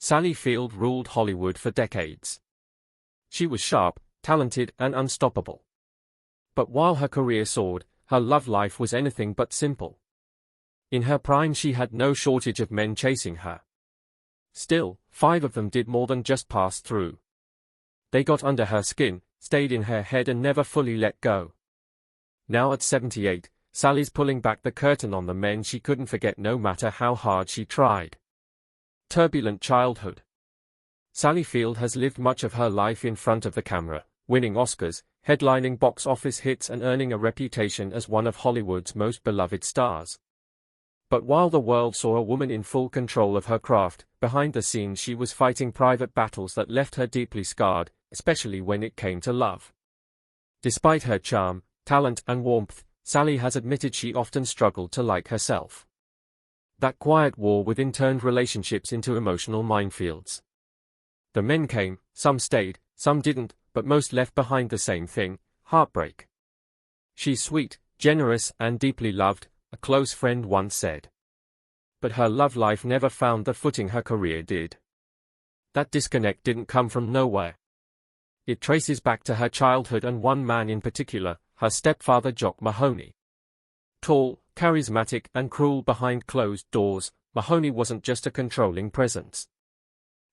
Sally Field ruled Hollywood for decades. She was sharp, talented, and unstoppable. But while her career soared, her love life was anything but simple. In her prime she had no shortage of men chasing her. Still, 5 of them did more than just pass through. They got under her skin, stayed in her head and never fully let go. Now at 78, Sally's pulling back the curtain on the men she couldn't forget no matter how hard she tried. Turbulent childhood. Sally Field has lived much of her life in front of the camera, winning Oscars, headlining box office hits and earning a reputation as one of Hollywood's most beloved stars. But while the world saw a woman in full control of her craft, behind the scenes she was fighting private battles that left her deeply scarred, especially when it came to love. Despite her charm, talent, and warmth, Sally has admitted she often struggled to like herself. That quiet war within turned relationships into emotional minefields. The men came, some stayed, some didn't, but most left behind the same thing: heartbreak. She's sweet, generous, and deeply loved, a close friend once said. But her love life never found the footing her career did. That disconnect didn't come from nowhere. It traces back to her childhood and one man in particular, her stepfather Jock Mahoney. Tall, charismatic, and cruel behind closed doors, Mahoney wasn't just a controlling presence.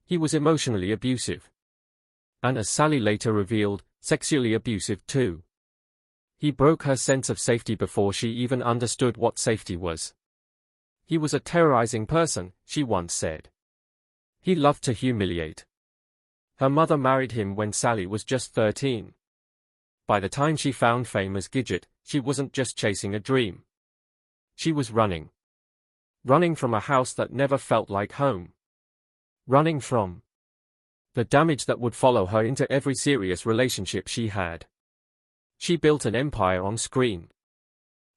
He was emotionally abusive. And as Sally later revealed, sexually abusive too. He broke her sense of safety before she even understood what safety was. He was a terrorizing person, she once said. He loved to humiliate. Her mother married him when Sally was just 13. By the time she found fame as Gidget, she wasn't just chasing a dream. She was running. Running from a house that never felt like home. Running from the damage that would follow her into every serious relationship she had. She built an empire on screen.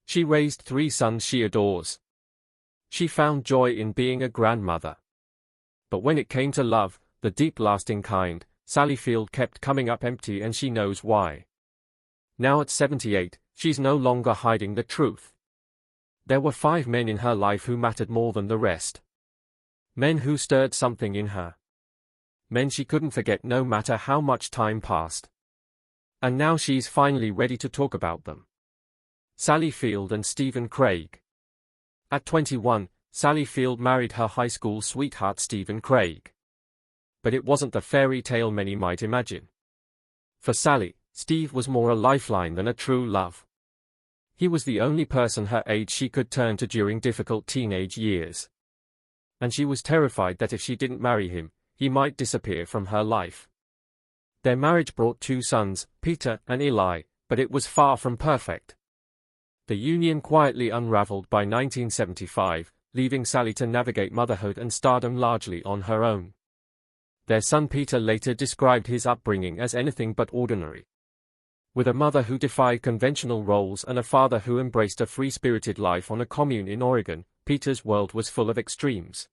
She raised 3 sons she adores. She found joy in being a grandmother. But when it came to love, the deep lasting kind, Sally Field kept coming up empty, and she knows why. Now at 78, she's no longer hiding the truth. There were 5 men in her life who mattered more than the rest. Men who stirred something in her. Men she couldn't forget no matter how much time passed. And now she's finally ready to talk about them. Sally Field and Stephen Craig. At 21, Sally Field married her high school sweetheart Stephen Craig. But it wasn't the fairy tale many might imagine. For Sally, Steve was more a lifeline than a true love. He was the only person her age she could turn to during difficult teenage years. And she was terrified that if she didn't marry him, he might disappear from her life. Their marriage brought 2 sons, Peter and Eli, but it was far from perfect. The union quietly unraveled by 1975, leaving Sally to navigate motherhood and stardom largely on her own. Their son Peter later described his upbringing as anything but ordinary. With a mother who defied conventional roles and a father who embraced a free-spirited life on a commune in Oregon, Peter's world was full of extremes.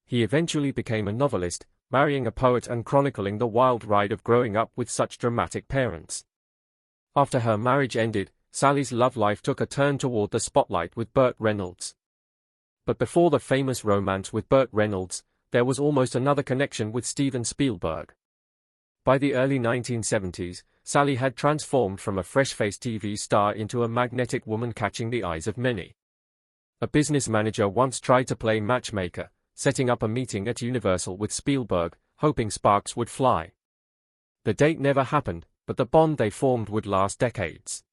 He eventually became a novelist, marrying a poet and chronicling the wild ride of growing up with such dramatic parents. After her marriage ended, Sally's love life took a turn toward the spotlight with Burt Reynolds. But before the famous romance with Burt Reynolds, there was almost another connection with Steven Spielberg. By the early 1970s, Sally had transformed from a fresh-faced TV star into a magnetic woman catching the eyes of many. A business manager once tried to play matchmaker, setting up a meeting at Universal with Spielberg, hoping sparks would fly. The date never happened, but the bond they formed would last decades.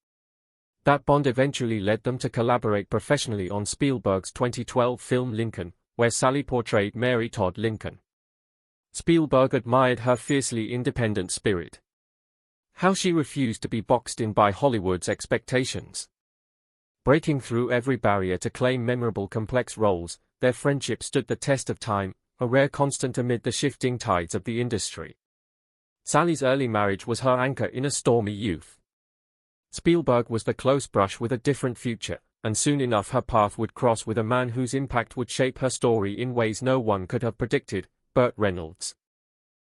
That bond eventually led them to collaborate professionally on Spielberg's 2012 film Lincoln, where Sally portrayed Mary Todd Lincoln. Spielberg admired her fiercely independent spirit. How she refused to be boxed in by Hollywood's expectations. Breaking through every barrier to claim memorable complex roles, their friendship stood the test of time, a rare constant amid the shifting tides of the industry. Sally's early marriage was her anchor in a stormy youth. Spielberg was the close brush with a different future, and soon enough her path would cross with a man whose impact would shape her story in ways no one could have predicted, Burt Reynolds.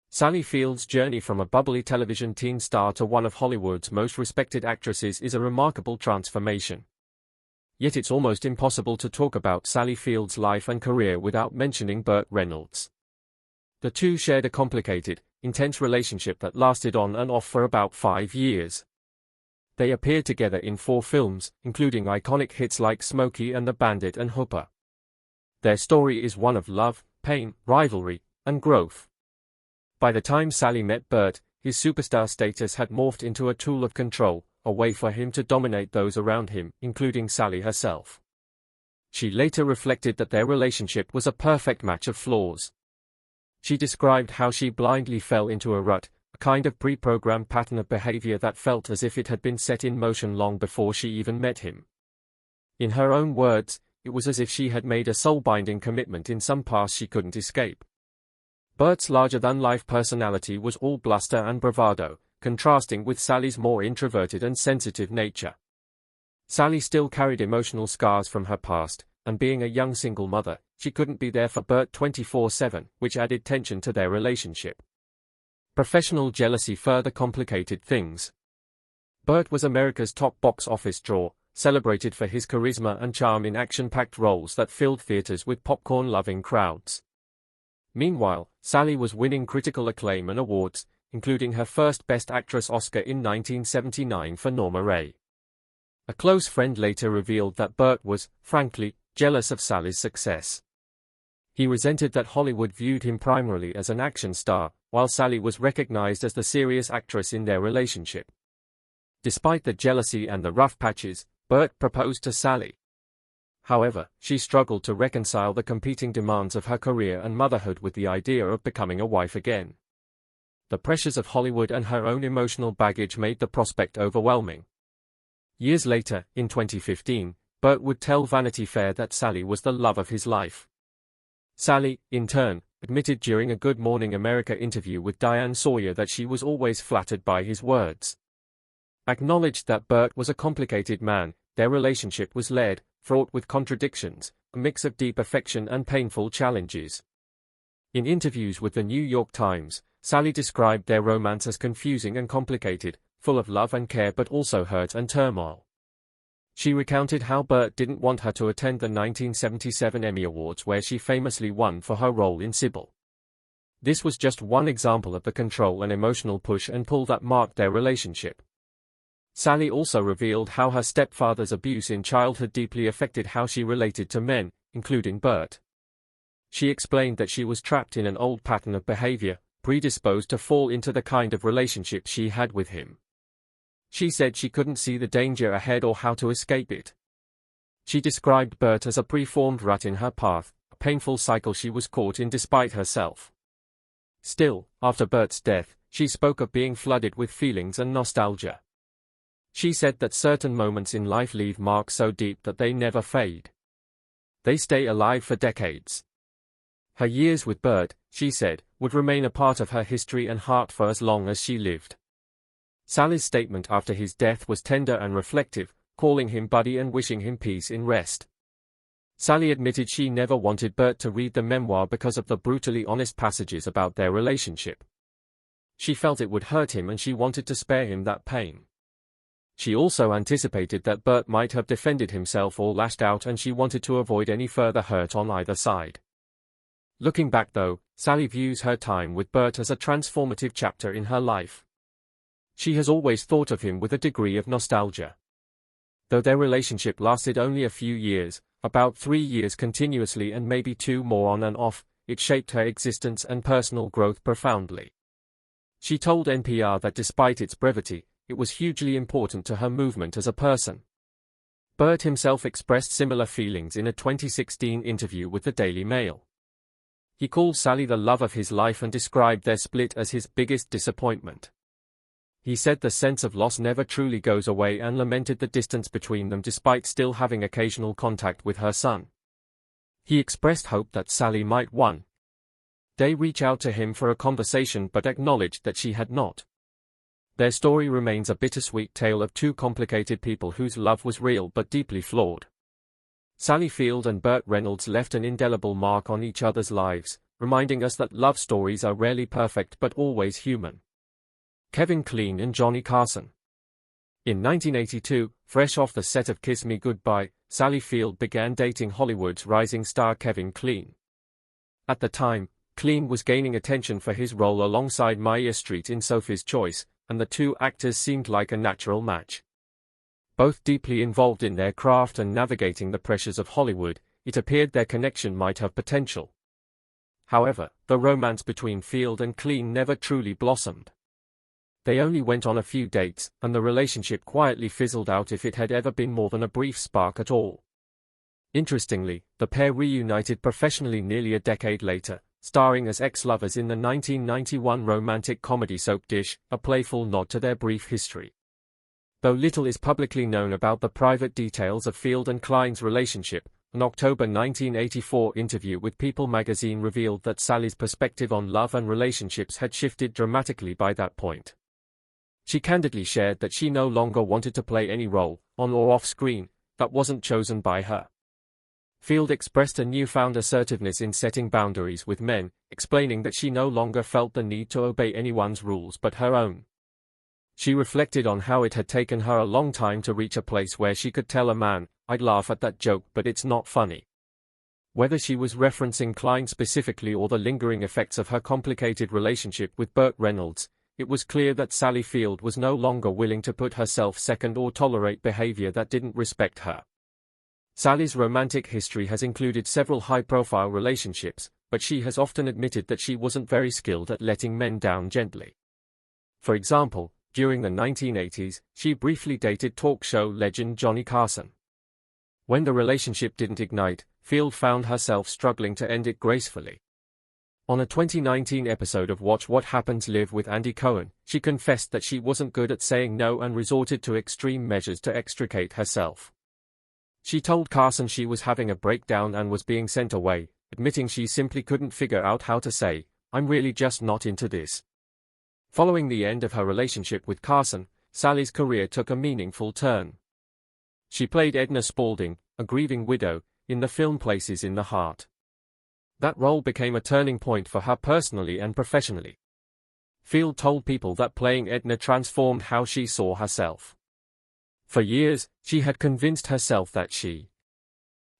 Sally Field's journey from a bubbly television teen star to one of Hollywood's most respected actresses is a remarkable transformation. Yet it's almost impossible to talk about Sally Field's life and career without mentioning Burt Reynolds. The two shared a complicated, intense relationship that lasted on and off for about 5 years. They appeared together in 4 films, including iconic hits like Smokey and the Bandit and Hooper. Their story is one of love, pain, rivalry, and growth. By the time Sally met Burt, his superstar status had morphed into a tool of control, a way for him to dominate those around him, including Sally herself. She later reflected that their relationship was a perfect match of flaws. She described how she blindly fell into a rut, a kind of pre-programmed pattern of behavior that felt as if it had been set in motion long before she even met him. In her own words, it was as if she had made a soul-binding commitment in some past she couldn't escape. Burt's larger-than-life personality was all bluster and bravado, contrasting with Sally's more introverted and sensitive nature. Sally still carried emotional scars from her past, and being a young single mother, she couldn't be there for Burt 24/7, which added tension to their relationship. Professional jealousy further complicated things. Burt was America's top box office draw, celebrated for his charisma and charm in action-packed roles that filled theaters with popcorn-loving crowds. Meanwhile, Sally was winning critical acclaim and awards, including her first Best Actress Oscar in 1979 for Norma Ray. A close friend later revealed that Burt was, frankly, jealous of Sally's success. He resented that Hollywood viewed him primarily as an action star, while Sally was recognized as the serious actress in their relationship. Despite the jealousy and the rough patches, Burt proposed to Sally. However, she struggled to reconcile the competing demands of her career and motherhood with the idea of becoming a wife again. The pressures of Hollywood and her own emotional baggage made the prospect overwhelming. Years later, in 2015, Burt would tell Vanity Fair that Sally was the love of his life. Sally, in turn, admitted during a Good Morning America interview with Diane Sawyer that she was always flattered by his words. Acknowledged that Burt was a complicated man, their relationship was layered, fraught with contradictions, a mix of deep affection and painful challenges. In interviews with the New York Times, Sally described their romance as confusing and complicated, full of love and care but also hurt and turmoil. She recounted how Burt didn't want her to attend the 1977 Emmy Awards where she famously won for her role in Sybil. This was just one example of the control and emotional push and pull that marked their relationship. Sally also revealed how her stepfather's abuse in childhood deeply affected how she related to men, including Burt. She explained that she was trapped in an old pattern of behavior, predisposed to fall into the kind of relationship she had with him. She said she couldn't see the danger ahead or how to escape it. She described Burt as a preformed rut in her path, a painful cycle she was caught in despite herself. Still, after Burt's death, she spoke of being flooded with feelings and nostalgia. She said that certain moments in life leave marks so deep that they never fade. They stay alive for decades. Her years with Burt, she said, would remain a part of her history and heart for as long as she lived. Sally's statement after his death was tender and reflective, calling him buddy and wishing him peace in rest. Sally admitted she never wanted Burt to read the memoir because of the brutally honest passages about their relationship. She felt it would hurt him and she wanted to spare him that pain. She also anticipated that Burt might have defended himself or lashed out and she wanted to avoid any further hurt on either side. Looking back though, Sally views her time with Burt as a transformative chapter in her life. She has always thought of him with a degree of nostalgia. Though their relationship lasted only a few years, about 3 years continuously and maybe 2 more on and off, it shaped her existence and personal growth profoundly. She told NPR that despite its brevity, it was hugely important to her movement as a person. Burt himself expressed similar feelings in a 2016 interview with the Daily Mail. He called Sally the love of his life and described their split as his biggest disappointment. He said the sense of loss never truly goes away and lamented the distance between them despite still having occasional contact with her son. He expressed hope that Sally might one day reach out to him for a conversation but acknowledged that she had not. Their story remains a bittersweet tale of 2 complicated people whose love was real but deeply flawed. Sally Field and Burt Reynolds left an indelible mark on each other's lives, reminding us that love stories are rarely perfect but always human. Kevin Kline and Johnny Carson. In 1982, fresh off the set of Kiss Me Goodbye, Sally Field began dating Hollywood's rising star Kevin Kline. At the time, Clean was gaining attention for his role alongside Maya Street in Sophie's Choice, and the two actors seemed like a natural match. Both deeply involved in their craft and navigating the pressures of Hollywood, it appeared their connection might have potential. However, the romance between Field and Clean never truly blossomed. They only went on a few dates, and the relationship quietly fizzled out if it had ever been more than a brief spark at all. Interestingly, the pair reunited professionally nearly a decade later, starring as ex-lovers in the 1991 romantic comedy soap Dish, a playful nod to their brief history. Though little is publicly known about the private details of Field and Cline's relationship, an October 1984 interview with People magazine revealed that Sally's perspective on love and relationships had shifted dramatically by that point. She candidly shared that she no longer wanted to play any role, on or off screen, that wasn't chosen by her. Field expressed a newfound assertiveness in setting boundaries with men, explaining that she no longer felt the need to obey anyone's rules but her own. She reflected on how it had taken her a long time to reach a place where she could tell a man, "I'd laugh at that joke but it's not funny." Whether she was referencing Cline specifically or the lingering effects of her complicated relationship with Burt Reynolds, it was clear that Sally Field was no longer willing to put herself second or tolerate behavior that didn't respect her. Sally's romantic history has included several high-profile relationships, but she has often admitted that she wasn't very skilled at letting men down gently. For example, during the 1980s, she briefly dated talk show legend Johnny Carson. When the relationship didn't ignite, Field found herself struggling to end it gracefully. On a 2019 episode of Watch What Happens Live with Andy Cohen, she confessed that she wasn't good at saying no and resorted to extreme measures to extricate herself. She told Carson she was having a breakdown and was being sent away, admitting she simply couldn't figure out how to say, "I'm really just not into this." Following the end of her relationship with Carson, Sally's career took a meaningful turn. She played Edna Spaulding, a grieving widow, in the film Places in the Heart. That role became a turning point for her personally and professionally. Field told People that playing Edna transformed how she saw herself. For years, she had convinced herself that she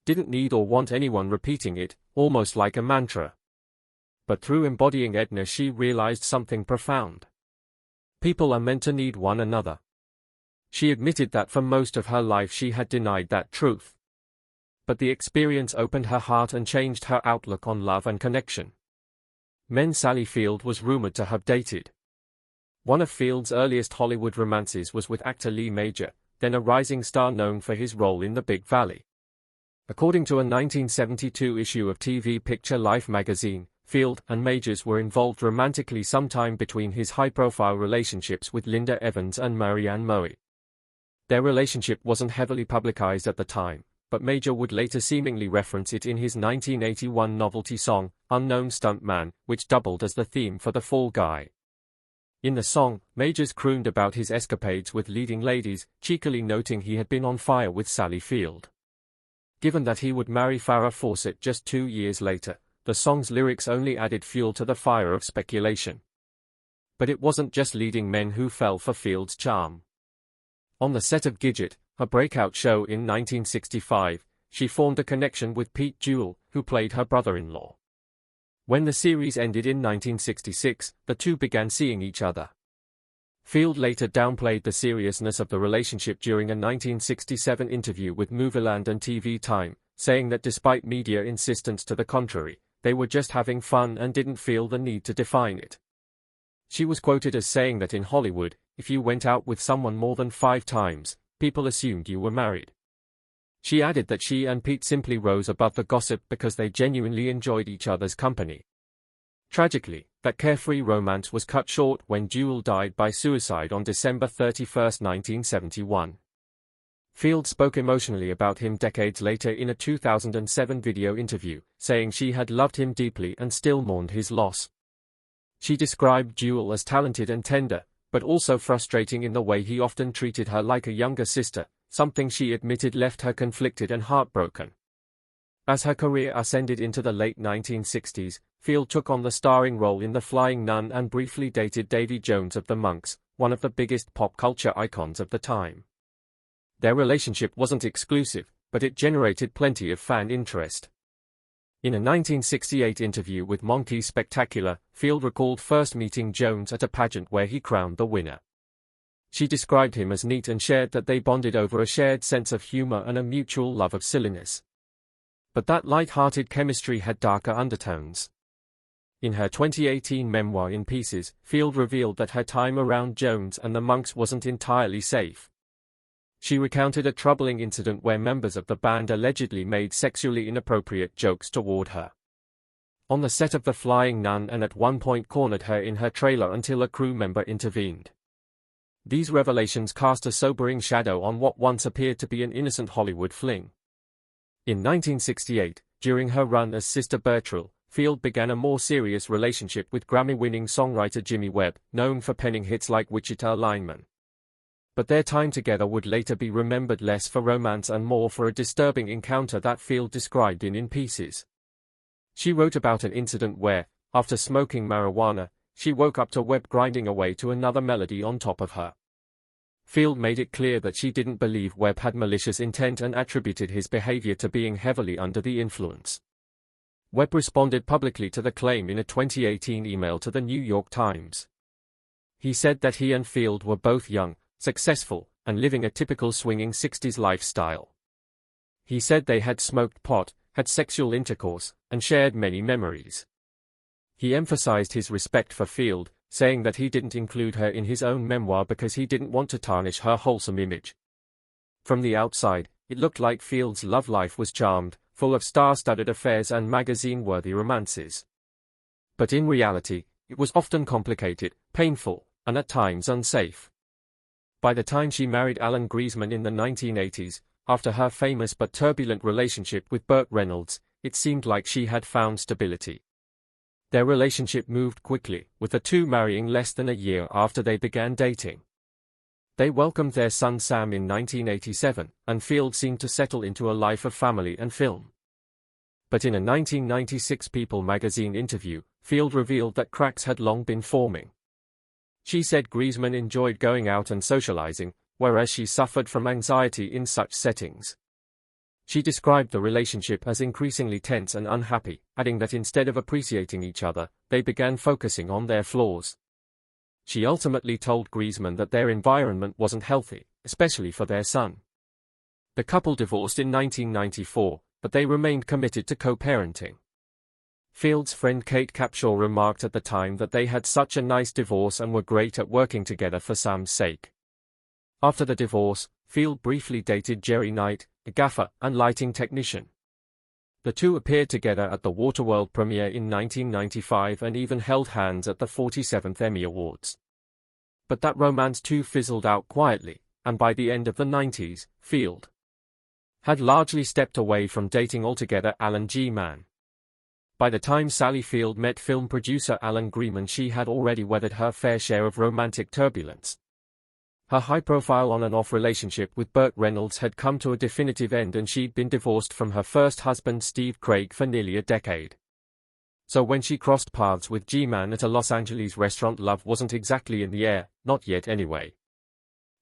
didn't need or want anyone repeating it, almost like a mantra. But through embodying Edna, she realized something profound. People are meant to need one another. She admitted that for most of her life she had denied that truth. But the experience opened her heart and changed her outlook on love and connection. Men Sally Field was rumored to have dated. One of Field's earliest Hollywood romances was with actor Lee Major, then a rising star known for his role in The Big Valley. According to a 1972 issue of TV Picture Life magazine, Field and Majors were involved romantically sometime between his high-profile relationships with Linda Evans and Marianne Moe. Their relationship wasn't heavily publicized at the time, but Major would later seemingly reference it in his 1981 novelty song, Unknown Stunt Man, which doubled as the theme for The Fall Guy. In the song, Majors crooned about his escapades with leading ladies, cheekily noting he had been on fire with Sally Field. Given that he would marry Farrah Fawcett just 2 years later, the song's lyrics only added fuel to the fire of speculation. But it wasn't just leading men who fell for Field's charm. On the set of Gidget, her breakout show in 1965, she formed a connection with Pete Jewell, who played her brother-in-law. When the series ended in 1966, the two began seeing each other. Field later downplayed the seriousness of the relationship during a 1967 interview with Movieland and TV Time, saying that despite media insistence to the contrary, they were just having fun and didn't feel the need to define it. She was quoted as saying that in Hollywood, if you went out with someone more than 5 times, people assumed you were married. She added that she and Pete simply rose above the gossip because they genuinely enjoyed each other's company. Tragically, that carefree romance was cut short when Jewell died by suicide on December 31, 1971. Field spoke emotionally about him decades later in a 2007 video interview, saying she had loved him deeply and still mourned his loss. She described Jewell as talented and tender, but also frustrating in the way he often treated her like a younger sister, something she admitted left her conflicted and heartbroken. As her career ascended into the late 1960s, Field took on the starring role in The Flying Nun and briefly dated Davy Jones of the Monks, one of the biggest pop culture icons of the time. Their relationship wasn't exclusive, but it generated plenty of fan interest. In a 1968 interview with Monkey's Spectacular, Field recalled first meeting Jones at a pageant where he crowned the winner. She described him as neat and shared that they bonded over a shared sense of humor and a mutual love of silliness. But that light-hearted chemistry had darker undertones. In her 2018 memoir In Pieces, Field revealed that her time around Jones and the Monks wasn't entirely safe. She recounted a troubling incident where members of the band allegedly made sexually inappropriate jokes toward her on the set of The Flying Nun and at one point cornered her in her trailer until a crew member intervened. These revelations cast a sobering shadow on what once appeared to be an innocent Hollywood fling. In 1968, during her run as Sister Bertrell, Field began a more serious relationship with Grammy-winning songwriter Jimmy Webb, known for penning hits like Wichita Lineman. But their time together would later be remembered less for romance and more for a disturbing encounter that Field described in Pieces. She wrote about an incident where, after smoking marijuana, she woke up to Webb grinding away to another melody on top of her. Field made it clear that she didn't believe Webb had malicious intent and attributed his behavior to being heavily under the influence. Webb responded publicly to the claim in a 2018 email to the New York Times. He said that he and Field were both young, successful, and living a typical swinging 60s lifestyle. He said they had smoked pot, had sexual intercourse, and shared many memories. He emphasized his respect for Field, saying that he didn't include her in his own memoir because he didn't want to tarnish her wholesome image. From the outside, it looked like Field's love life was charmed, full of star-studded affairs and magazine-worthy romances. But in reality, it was often complicated, painful, and at times unsafe. By the time she married Alan Griezmann in the 1980s, after her famous but turbulent relationship with Burt Reynolds, it seemed like she had found stability. Their relationship moved quickly, with the two marrying less than a year after they began dating. They welcomed their son Sam in 1987, and Field seemed to settle into a life of family and film. But in a 1996 People magazine interview, Field revealed that cracks had long been forming. She said Griezmann enjoyed going out and socializing, whereas she suffered from anxiety in such settings. She described the relationship as increasingly tense and unhappy, adding that instead of appreciating each other, they began focusing on their flaws. She ultimately told Griezmann that their environment wasn't healthy, especially for their son. The couple divorced in 1994, but they remained committed to co-parenting. Field's friend Kate Capshaw remarked at the time that they had such a nice divorce and were great at working together for Sam's sake. After the divorce, Field briefly dated Jerry Knight, a gaffer and lighting technician. The two appeared together at the Waterworld premiere in 1995 and even held hands at the 47th Emmy Awards. But that romance too fizzled out quietly, and by the end of the 90s, Field had largely stepped away from dating altogether Alan G. Mann. By the time Sally Field met film producer Alan Griezmann, she had already weathered her fair share of romantic turbulence. Her high-profile on-and-off relationship with Burt Reynolds had come to a definitive end and she'd been divorced from her first husband Steve Craig for nearly a decade. So when she crossed paths with G-Man at a Los Angeles restaurant, love wasn't exactly in the air, not yet anyway.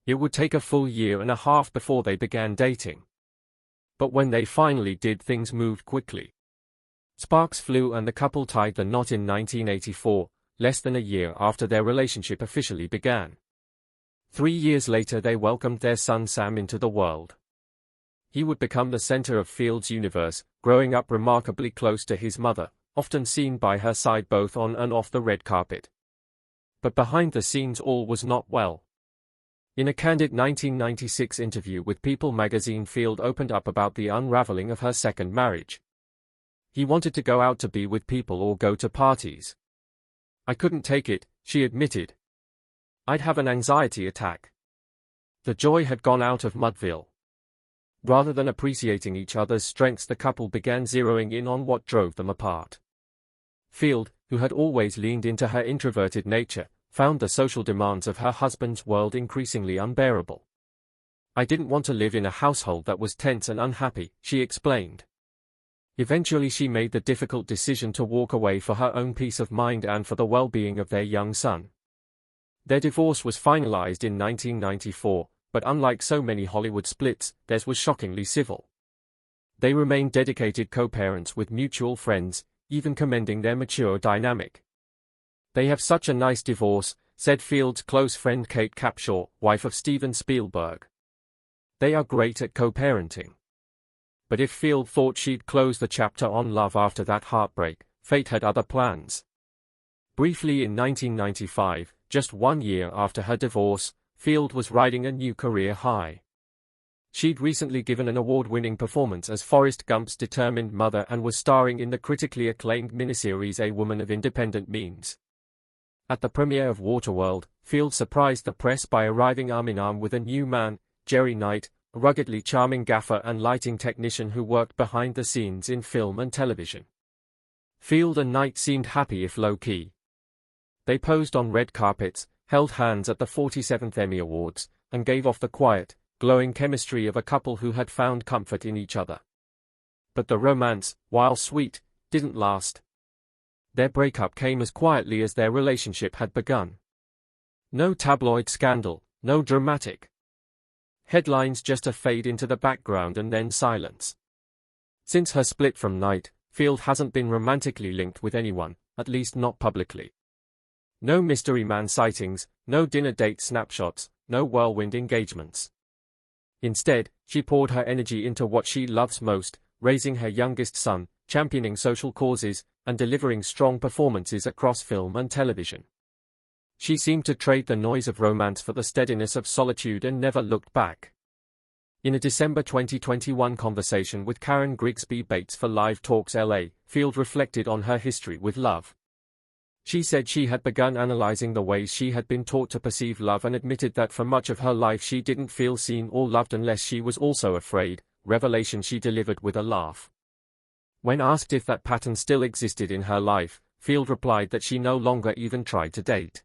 It would take a full year and a half before they began dating. But when they finally did, things moved quickly. Sparks flew and the couple tied the knot in 1984, less than a year after their relationship officially began. 3 years later they welcomed their son Sam into the world. He would become the center of Field's universe, growing up remarkably close to his mother, often seen by her side both on and off the red carpet. But behind the scenes all was not well. In a candid 1996 interview with People magazine, Field opened up about the unraveling of her second marriage. He wanted to go out to be with people or go to parties. I couldn't take it, she admitted. I'd have an anxiety attack. The joy had gone out of Mudville. Rather than appreciating each other's strengths, the couple began zeroing in on what drove them apart. Field, who had always leaned into her introverted nature, found the social demands of her husband's world increasingly unbearable. I didn't want to live in a household that was tense and unhappy, she explained. Eventually she made the difficult decision to walk away for her own peace of mind and for the well-being of their young son. Their divorce was finalized in 1994, but unlike so many Hollywood splits, theirs was shockingly civil. They remain dedicated co-parents with mutual friends, even commending their mature dynamic. "They have such a nice divorce," said Field's close friend Kate Capshaw, wife of Steven Spielberg. "They are great at co-parenting." But if Field thought she'd close the chapter on love after that heartbreak, fate had other plans. Briefly in 1995, just 1 year after her divorce, Field was riding a new career high. She'd recently given an award-winning performance as Forrest Gump's determined mother and was starring in the critically acclaimed miniseries A Woman of Independent Means. At the premiere of Waterworld, Field surprised the press by arriving arm in arm with a new man, Jerry Knight, a ruggedly charming gaffer and lighting technician who worked behind the scenes in film and television. Field and Knight seemed happy if low-key. They posed on red carpets, held hands at the 47th Emmy Awards, and gave off the quiet, glowing chemistry of a couple who had found comfort in each other. But the romance, while sweet, didn't last. Their breakup came as quietly as their relationship had begun. No tabloid scandal, no dramatic headlines, just a fade into the background and then silence. Since her split from Knight, Field hasn't been romantically linked with anyone, at least not publicly. No mystery man sightings, no dinner date snapshots, no whirlwind engagements. Instead, she poured her energy into what she loves most, raising her youngest son, championing social causes, and delivering strong performances across film and television. She seemed to trade the noise of romance for the steadiness of solitude and never looked back. In a December 2021 conversation with Karen Grigsby Bates for Live Talks LA, Field reflected on her history with love. She said she had begun analyzing the ways she had been taught to perceive love and admitted that for much of her life she didn't feel seen or loved unless she was also afraid, revelation she delivered with a laugh. When asked if that pattern still existed in her life, Field replied that she no longer even tried to date.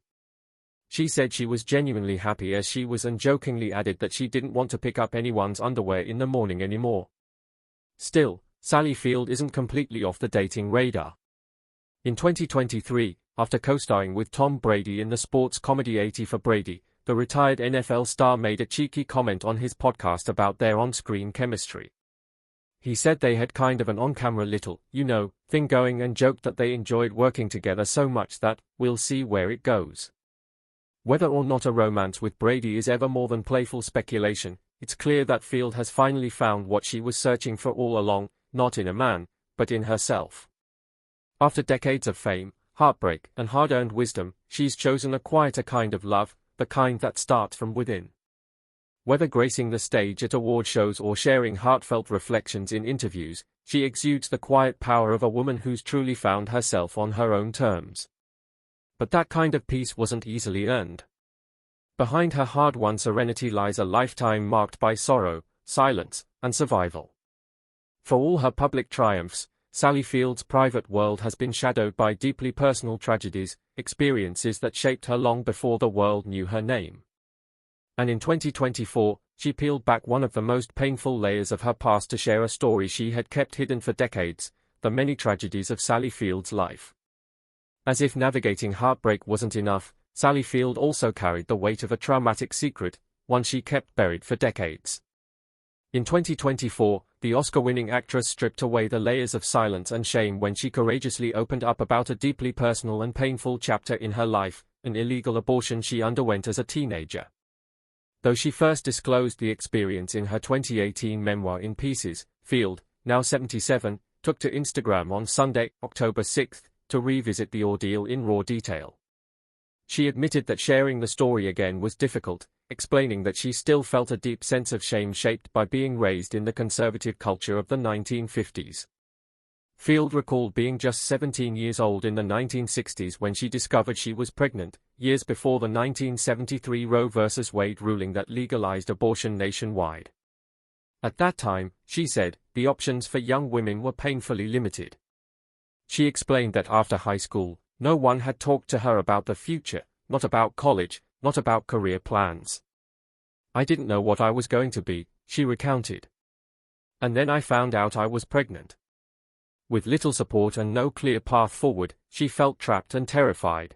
She said she was genuinely happy as she was and jokingly added that she didn't want to pick up anyone's underwear in the morning anymore. Still, Sally Field isn't completely off the dating radar. In 2023, after co-starring with Tom Brady in the sports comedy 80 for Brady, the retired NFL star made a cheeky comment on his podcast about their on-screen chemistry. He said they had kind of an on-camera little, thing going and joked that they enjoyed working together so much that, we'll see where it goes. Whether or not a romance with Brady is ever more than playful speculation, it's clear that Field has finally found what she was searching for all along, not in a man, but in herself. After decades of fame, heartbreak, and hard-earned wisdom, she's chosen a quieter kind of love, the kind that starts from within. Whether gracing the stage at award shows or sharing heartfelt reflections in interviews, she exudes the quiet power of a woman who's truly found herself on her own terms. But that kind of peace wasn't easily earned. Behind her hard-won serenity lies a lifetime marked by sorrow, silence, and survival. For all her public triumphs, Sally Field's private world has been shadowed by deeply personal tragedies, experiences that shaped her long before the world knew her name. And in 2024, she peeled back one of the most painful layers of her past to share a story she had kept hidden for decades, the many tragedies of Sally Field's life. As if navigating heartbreak wasn't enough, Sally Field also carried the weight of a traumatic secret, one she kept buried for decades. In 2024, the Oscar-winning actress stripped away the layers of silence and shame when she courageously opened up about a deeply personal and painful chapter in her life, an illegal abortion she underwent as a teenager. Though she first disclosed the experience in her 2018 memoir In Pieces, Field, now 77, took to Instagram on Sunday, October 6, to revisit the ordeal in raw detail. She admitted that sharing the story again was difficult, explaining that she still felt a deep sense of shame shaped by being raised in the conservative culture of the 1950s. Field recalled being just 17 years old in the 1960s when she discovered she was pregnant, years before the 1973 Roe v. Wade ruling that legalized abortion nationwide. At that time, she said, the options for young women were painfully limited. She explained that after high school, no one had talked to her about the future, not about college, not about career plans. I didn't know what I was going to be, she recounted. And then I found out I was pregnant. With little support and no clear path forward, she felt trapped and terrified.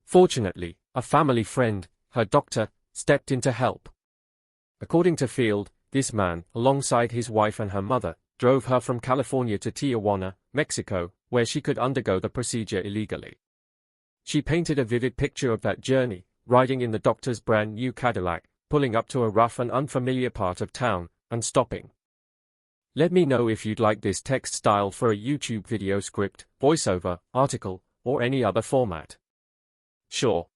Fortunately, a family friend, her doctor, stepped in to help. According to Field, this man, alongside his wife and her mother, drove her from California to Tijuana, Mexico, where she could undergo the procedure illegally. She painted a vivid picture of that journey, riding in the doctor's brand new Cadillac, pulling up to a rough and unfamiliar part of town, and stopping. Let me know if you'd like this text style for a YouTube video script, voiceover, article, or any other format. Sure.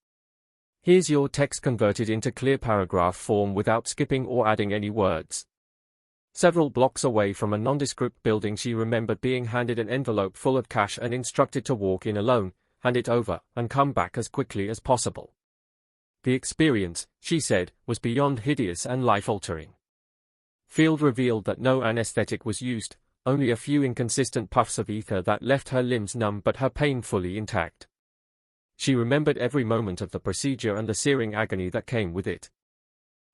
Here's your text converted into clear paragraph form without skipping or adding any words. Several blocks away from a nondescript building, she remembered being handed an envelope full of cash and instructed to walk in alone, hand it over, and come back as quickly as possible. The experience, she said, was beyond hideous and life-altering. Field revealed that no anesthetic was used, only a few inconsistent puffs of ether that left her limbs numb but her pain fully intact. She remembered every moment of the procedure and the searing agony that came with it.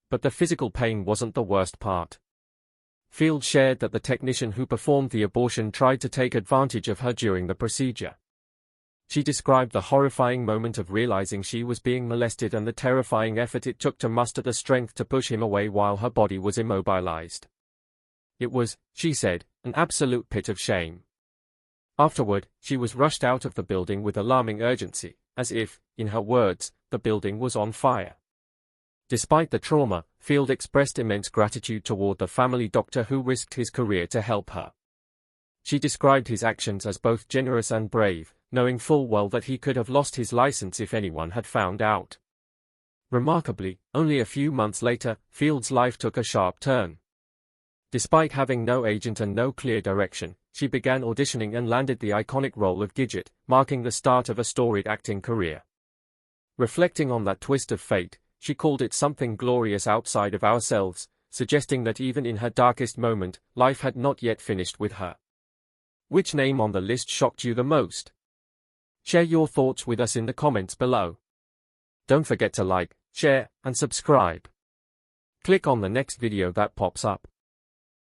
But the physical pain wasn't the worst part. Field shared that the technician who performed the abortion tried to take advantage of her during the procedure. She described the horrifying moment of realizing she was being molested and the terrifying effort it took to muster the strength to push him away while her body was immobilized. It was, she said, an absolute pit of shame. Afterward, she was rushed out of the building with alarming urgency, as if, in her words, the building was on fire. Despite the trauma, Field expressed immense gratitude toward the family doctor who risked his career to help her. She described his actions as both generous and brave, knowing full well that he could have lost his license if anyone had found out. Remarkably, only a few months later, Field's life took a sharp turn. Despite having no agent and no clear direction, she began auditioning and landed the iconic role of Gidget, marking the start of a storied acting career. Reflecting on that twist of fate, she called it something glorious outside of ourselves, suggesting that even in her darkest moment, life had not yet finished with her. Which name on the list shocked you the most? Share your thoughts with us in the comments below. Don't forget to like, share, and subscribe. Click on the next video that pops up.